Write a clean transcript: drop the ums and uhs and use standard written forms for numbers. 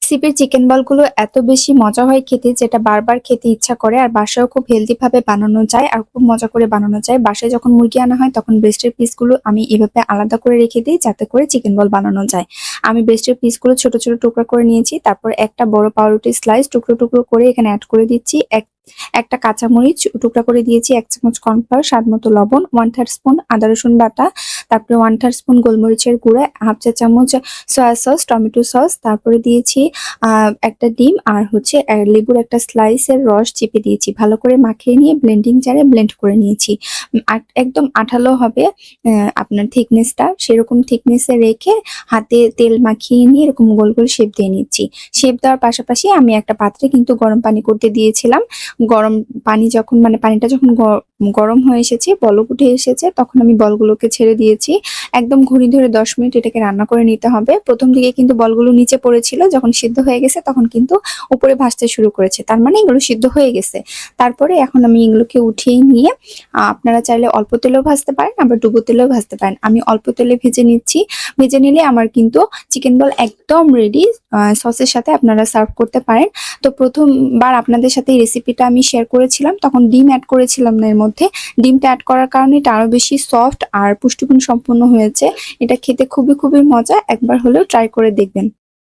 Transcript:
সিপির chicken বলগুলো এত বেশি মজা হয় খেতে, যেটা বারবার খেতে ইচ্ছা করে। আর বাসায়ও খুব হেলদি ভাবে বানানো যায় আর খুব মজা করে বানানো যায়। বাসায় যখন মুরগি আনা হয় তখন ব্রেস্টের পিসগুলো আমি এভাবে আলাদা করে রেখে দিই, যাতে করে চিকেন বল বানানো যায়। আমি ব্রেস্টের পিসগুলো ছোট ছোট টুকরা করে নিয়েছি, তারপর একটা বড় পাউরুটি স্লাইস টুকরো টুকরো করে এখানে অ্যাড করে দিচ্ছি। একটা কাঁচামরিচ টুকরা করে দিয়েছি, 1 চামচ কর্নফ্লাওয়ার, স্বাদ মতো লবণ, 1/3 স্পুন আদা রসুন বাটা, তারপরে 1/3 স্পুন গোলমরিচের গুঁড়া, হাফ চা চামচ সয়া সস, টমেটো সস, তারপরে দিয়েছি একটা ডিম, আর হচ্ছে লেবুর একটা স্লাইসের রস চিপে দিয়েছি। ভালো করে মাখিয়ে নিয়ে ব্লেন্ডিং জারে ব্লেন্ড করে নিয়েছি। একদম আঠালো হবে আপনার থিকনেসটা, সেরকম থিকনেসে রেখে হাতে তেল মাখিয়ে নিয়ে এরকম গোল গোল শেপ দিয়ে নিচ্ছি। শেপ দেওয়ার পাশাপাশি আমি একটা পাত্রে কিন্তু গরম পানি করতে দিয়েছিলাম। গরম পানি যখন পানিটা যখন গরম হয়ে এসেছে, বলক উঠে এসেছে, তখন আমি বলগুলোকে ছেড়ে দিয়েছি। একদম ঘুরি ধরে 10 মিনিট এটাকে রান্না করে নিতে হবে। প্রথম দিকে কিন্তু বলগুলো নিচে পড়েছিল, যখন সিদ্ধ হয়ে গেছে তখন কিন্তু উপরে ভাসতে শুরু করেছে, তার মানে এগুলো সিদ্ধ হয়ে গেছে। তারপরে এখন আমি এগুলোকে উঠিয়ে নিয়ে আপনারা চাইলে অল্প তেলেও ভাজতে পারেন, আবার ডুবো তেলেও ভাজতে পারেন। আমি অল্প তেলে ভেজে নিচ্ছি। ভেজে নিলে আমার কিন্তু চিকেন বল একদম রেডি। সসের সাথে আপনারা সার্ভ করতে পারেন। তো প্রথমবার আপনাদের সাথে এই রেসিপিটা আমি শেয়ার করেছিলাম, তখন ডিম অ্যাড করেছিলাম না এর মধ্যে। ডিমটা অ্যাড করার কারণে এটা আরো বেশি সফট আর পুষ্টিগুণ সম্পন্ন হয়েছে। এটা খেতে খুবই খুবই মজা, একবার হলেও ট্রাই করে দেখবেন।